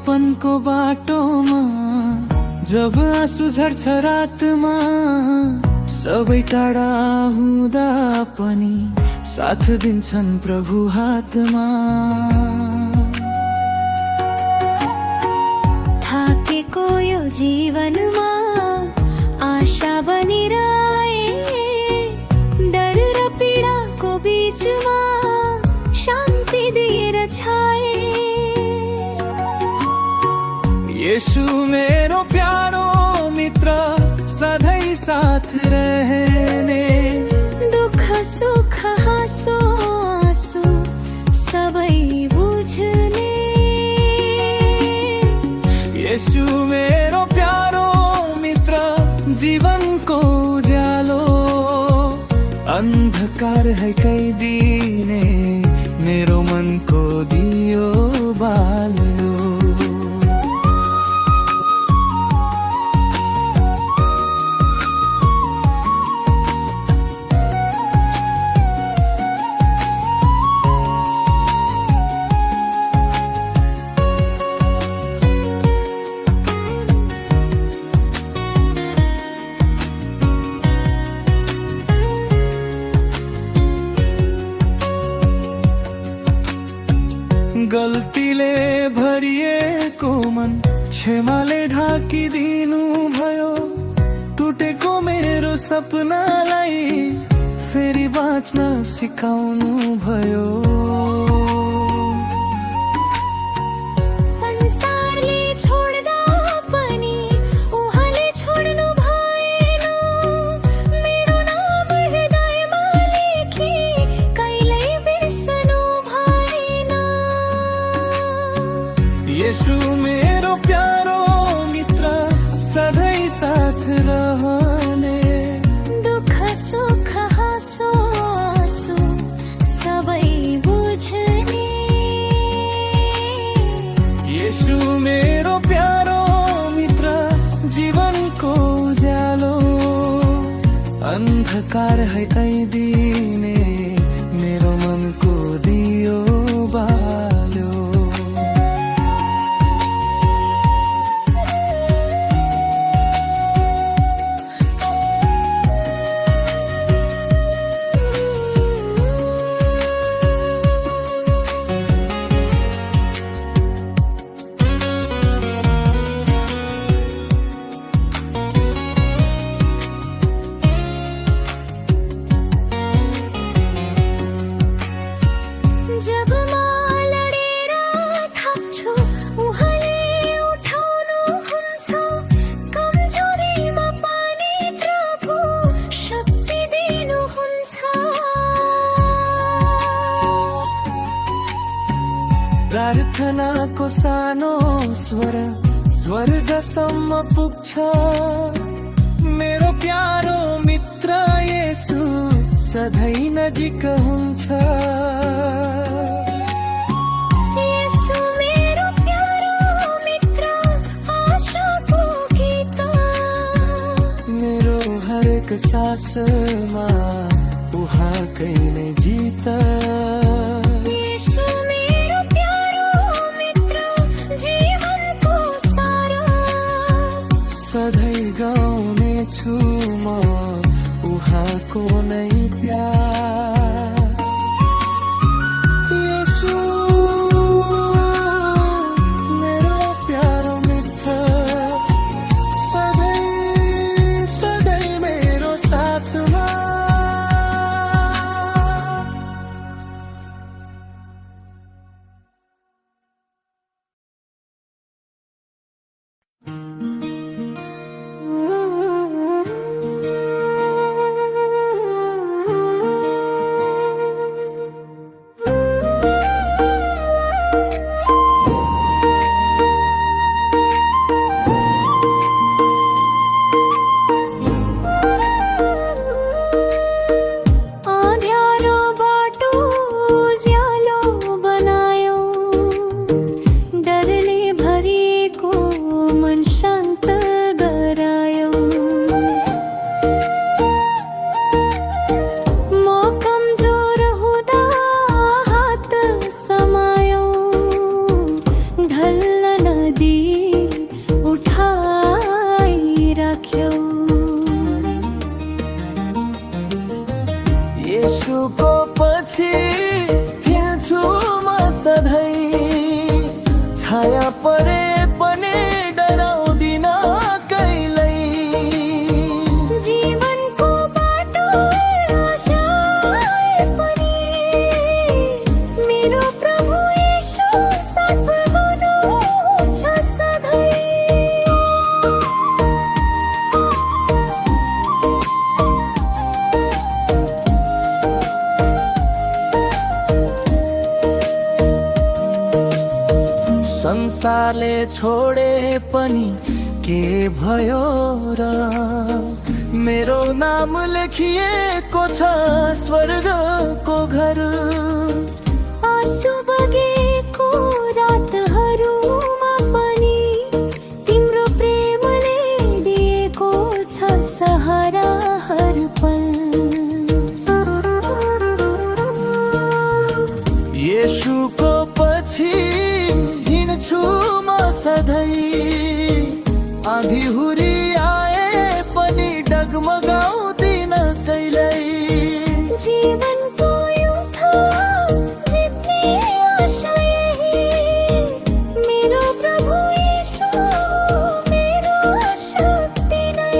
एक्लैपनको बाटोमा जब आँसु झर्छ रातमा, सबै टाढा हुँदा पनि साथ दिन्छन् प्रभु हातमा। थाकेको यो जीवनमा आशा बनिरहे, डर र पीडाको बीचमा शान्ति दिएर छाए। येशू मेरो प्यारो मित्र, सधैँ साथ रहने, दुःख सुख हाँसो आँसु सबै बुझ्ने। येशू मेरो प्यारो मित्र, जीवनको उज्यालो, अन्धकार है कैदिने, मेरो मनको दियो बाल्यो। गल्तीले भरिएको मन क्षमाले ढाकिदिनु भयो। टुटेको मेरो सपनालाई फेरि बाँच्न सिकाउनु भयो। संसारले छोड्दा पनि उहाँले छोड्नु भएन, मेरो नाम हृदयमा लेखी कहिल्यै बिर्सनु भएन। येशू मेरो प्यारो मित्र, सधैँ साथ रहने, दुःख सुख हाँसो आँसु सबै बुझ्ने। येशू मेरो प्यारो मित्र, जीवनको उज्यालो, अन्धकार है कैदिने, मेरो मनको दियो बाल्यो। जब म लडेर थाक्छु उहाँले उठाउनुहुन्छ, कमजोरीमा पनि प्रभु शक्ति दिनुहुन्छ। प्रार्थनाको सानो स्वर स्वर्गसम्म पुग्छ, मेरो प्यारो मित्र येशू सधैँ नजिक हुन्छ। येशू मेरो प्यारो मित्र, आशाको गीत, मेरो हरेक सासमा उहाँकै नै जित। येशू मेरो प्यारो मित्र, जीवनको सार, सधैँ गाउनेछु म उहाँको नै प्यार। येशू मेरो प्यारो मित्र, सधैँ सधैँ मेरो साथमा। संसारले छोडे पनि के भयो र मेरो नाम लेखिएको छ स्वर्गको घर। आँसु बगेको रातहरूमा पनि तिम्रो प्रेमले दिएको छ सहारा हर पल। येशूको पछि हिँड्छु म सधैँ, आँधी हुरी आए पनि डगमगाउँदिन कहिल्यै। जीवनको युद्ध जित्ने आशा यही, मेरो प्रभु येशू मेरो शक्ति नै।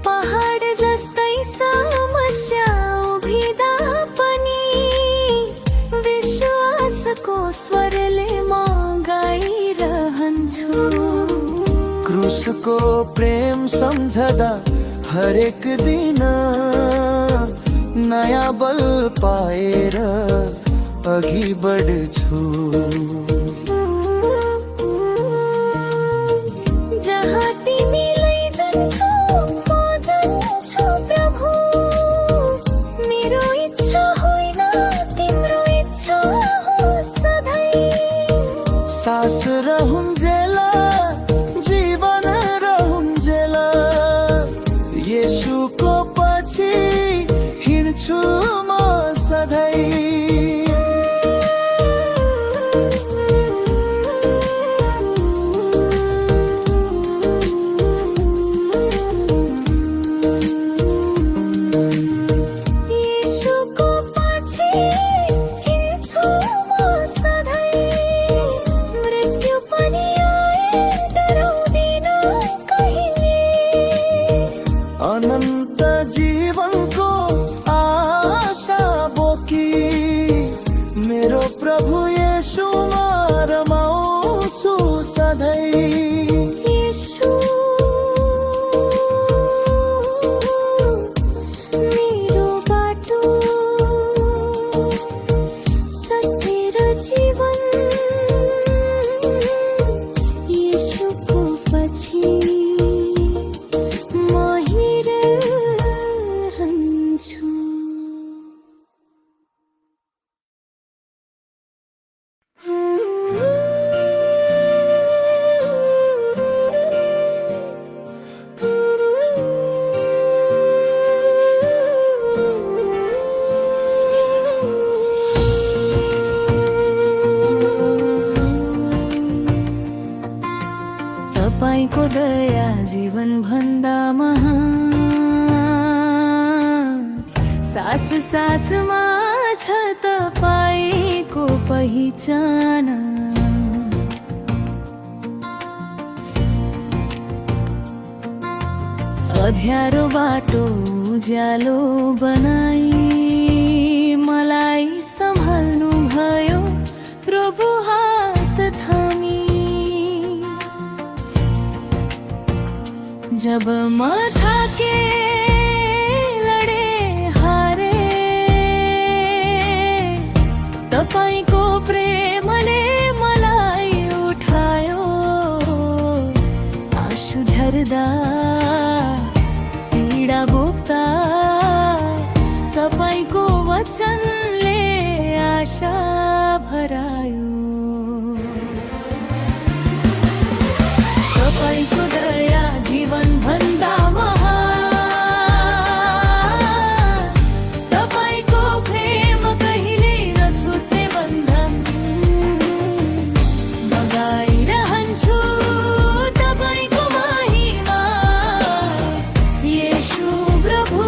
पहाड जस्तै समस्या उभिँदा पनि विश्वासको स्वरले म गाइरहन्छु। क्रुसको प्रेम सम्झदा हरेक दिन नयाँ बल पाएर अघि बढ्छु। जहाँ तिमी लैजान्छौ म जान्छु प्रभु, मेरो इच्छा होइन तिम्रो इच्छा हो सधैँ। सास रहन्जेला जीवन रहन्जेला, येशूको पछि हिँड्छु म सधैँ। येशूको पछि हिँड्छु म सधैँ, मृत्यु पनि आए डराउँदिन कहिले। अनन्त जीवनको आशा बोकी मेरो प्रभु येशूमा रमाउँछु सधैँ। येशू मेरो बाटो, सत्य र जीवन, येशूको पछि म हिँड्छु। तपाईको दया जीवन भन्दा महान, सास सासमा छ तपाईको पहिचान। अध्यारो बाटो उज्यालो बनाई मलाई सम्हाल्नु भयो प्रभु हात थामी। जब म थाके लडे हारे, तपाईको प्रेमले मलाई उठायो। आँसु झर्दा पीडा बोक्दा तपाईको वचनले आशा भरायो। तपाईको दया जीवन भन्दा महान, तपाईको प्रेम कहिले नछुट्ने बन्धन। म गाइरहन्छु तपाईको महिमा, येशू प्रभु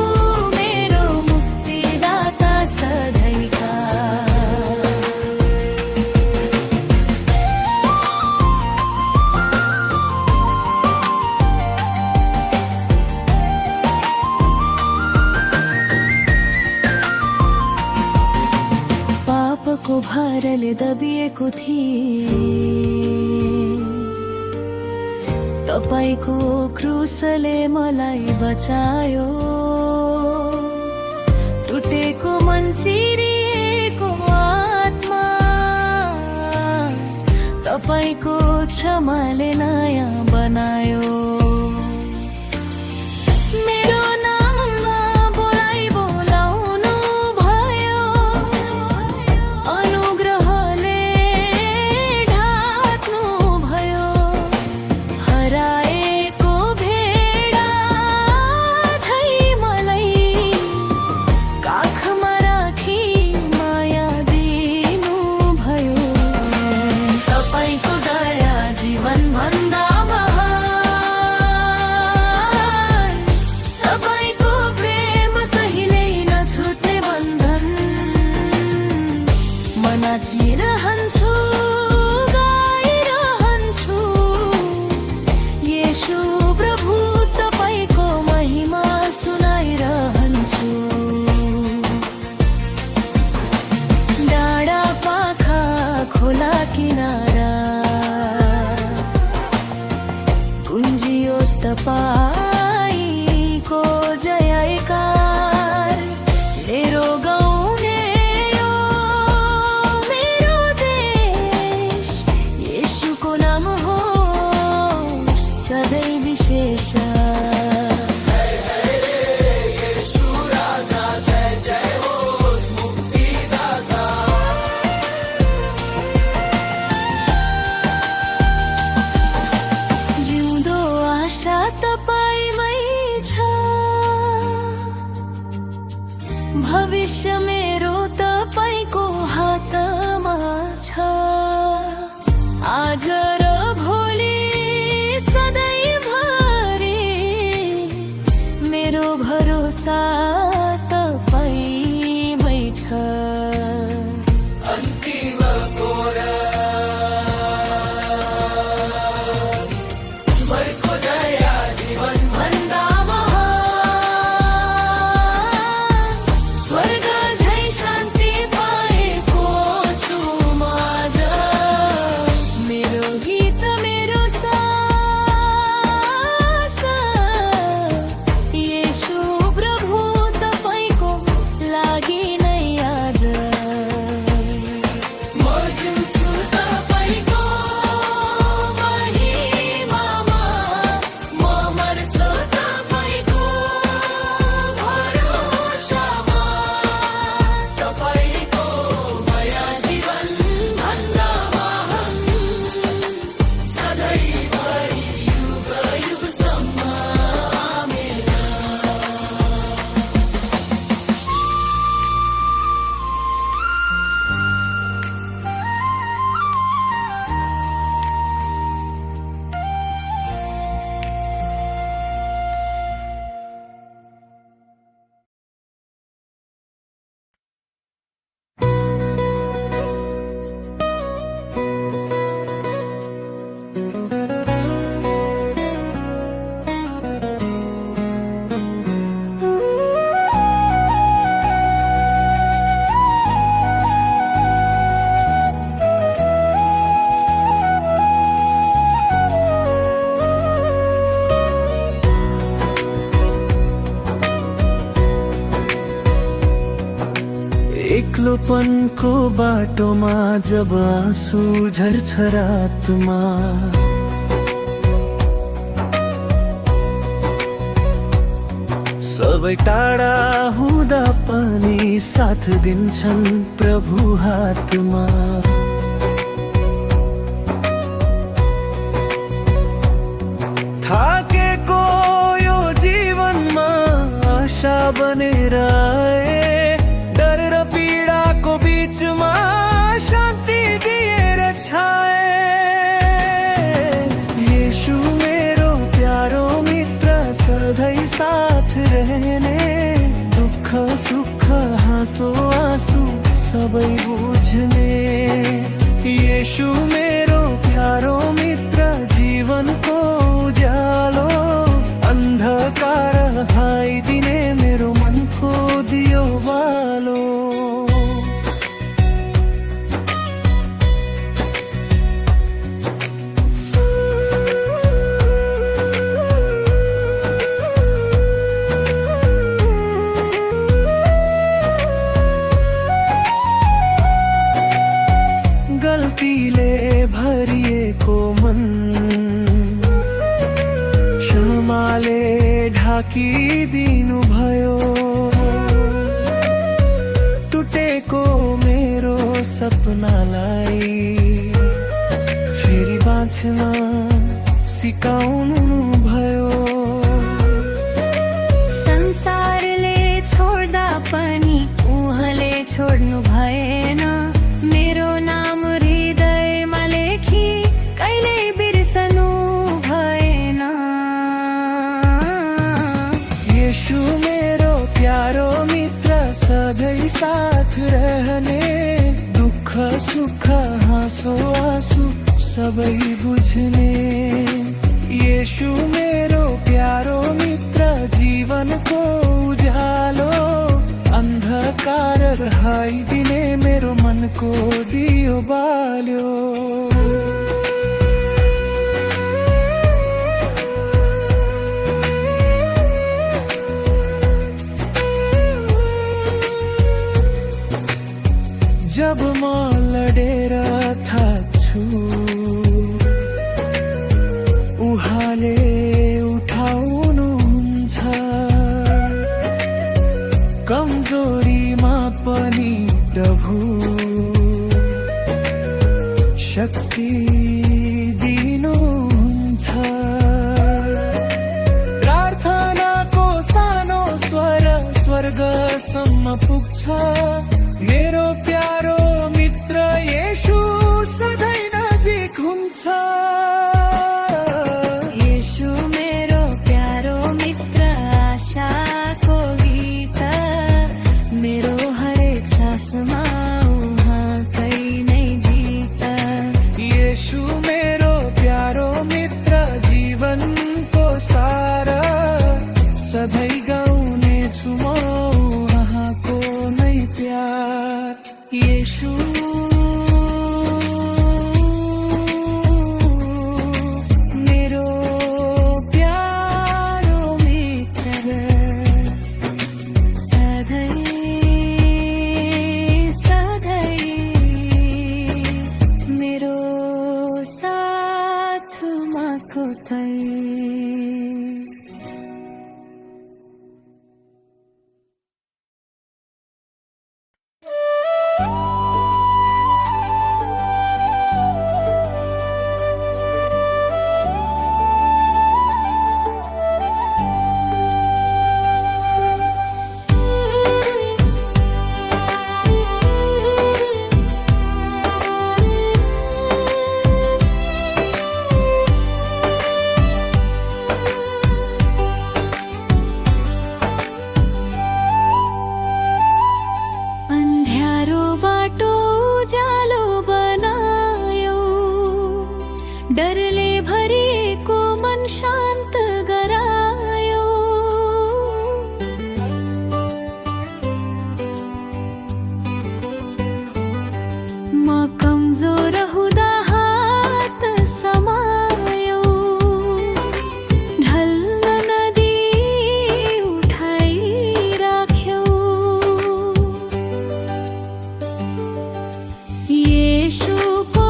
मेरो मुक्तिदाता सधैँका। पापको भारले दबिएको थिए, तपाईको क्रुसले मलाई बचायो, टुटेको मन चिरिएको आत्मा तपाईको क्षमाले नयाँ बनायो। मेरो नाममा बोलाउनु भयो, अनुग्रहले ढाक्नु भयो। हराएको भेडा झै मलाई काखमा राखी माया दिनु भयो। तपाईको दया जीवन भन्दा महान, तपाईको प्रेम कहिल्यै नछुट्ने बन्धन। म नाचिरहन्छु, गाइरहन्छु, येशू प्रभु तपाईको महिमा सुनाइरहन्छु। डाँडा पाखा खोला किनारा गुन्जियोस् तपाईको जयकार। मेरो गाउँले यो मेरो देश, येशूको नाम हो सधैँ विशेष। जिउँदो आशा तपाईमै छ, भविष्य मेरो तपाईको हातमा छ। आज र भोलि सधैँभरि मेरो भरोसा तपाईमै छ। ईश्वरको दया जीवन भन्दा महान, स्वर्ग झै शान्ति पाएको छु म आज। मेरो गीत मेरो सास येशू प्रभु तपाईको लागि नै आज। म जिउँछु तपाईको महिमामा, म मर्छु तपाईको भरोसामा। तपाईको माया जीवन भन्दा महान, सधैँभरि युग युगसम्म आमेन। एक्लोपनको बाटोमा जब आँसु झर्छ रातमा, सबै टाढा हुँदा पनि साथ दिन्छन् प्रभु हातमा। थाकेको यो जीवनमा आशा बनेर आए, डर र पीडाको बीचमा शान्ति दिएर छाए। येशू मेरो प्यारो मित्र, सधैँ साथ रहने, दुःख सुख हाँसो आँसु सबै बुझ्ने। येशू मेरो प्यारो मित्र, जीवनको उज्यालो, अन्धकार हटाइदिने मेरो मनको दियो बालो। दिनुभयो। टुटेको मेरो सपनालाई फेरि बाँच्न सिकाउनु भयो। संसारले छोड्दा पनि उहाँले छोड्नु भएन। मेरो नाम हृदयमा लेखी कहिल्यै बिर्सनु भएन। येशू मेरो प्यारो मित्र, सधैँ साथ रहने, दुःख सुख हाँसो आँसु सबै बुझ्ने। येशू मेरो प्यारो मित्र, जीवनको उज्यालो, अन्धकार हटाइदिने मेरो मनको दियो बाल्यो। जब म लडेर थाक्छु, उहाँले उठाउनुहुन्छ। कमजोरीमा पनि प्रभु शक्ति दिनुहुन्छ। प्रार्थनाको सानो स्वर स्वर्गसम्म पुग्छ। मेरो प्यारो मित्र येशू सधैँ नजिक हुन्छ। येशू मेरो प्यारो मित्र, आशाको गीत, मेरो हरेक सासमा उहाँकै नै जित। येशू मेरो प्यारो मित्र, जीवनको सारा सधैँ गाउने छु म उहाँको नै प्यार। येशू मेरो प्यारो मित्र, सधैँ सधैँ मेरो साथमा खोतै। डरले भरिएको मन शान्त गरायो। म कमजोर हुँदा हात समायो, ढल्न नदिई उठाइराख्यौ। येशूको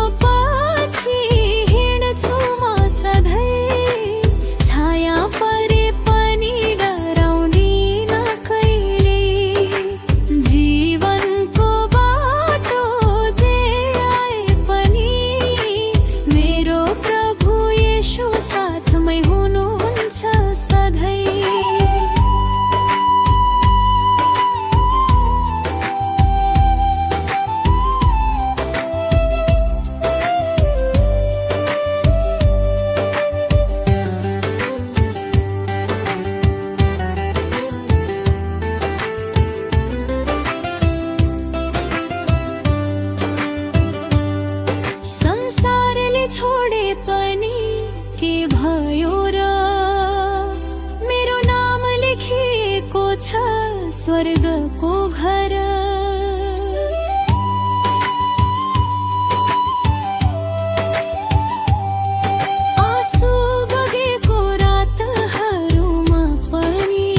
स्वर्गको घर। आँसु बगेको रातहरूमा पनि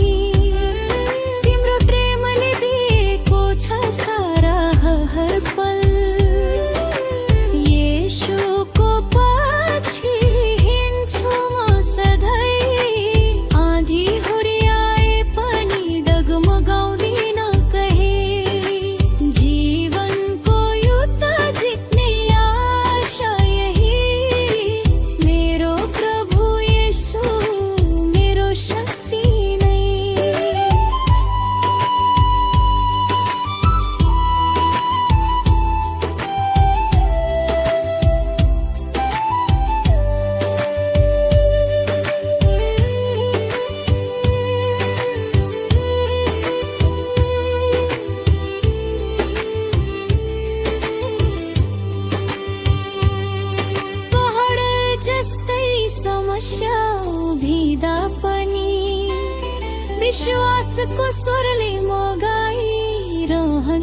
तिम्रो प्रेमले दिएको छ सारा हर पल। येशूको पछि हिँड्छु म सधैँ, आँधी हुर्याए पनि विश्वासको स्वरले म गाइरहन्छु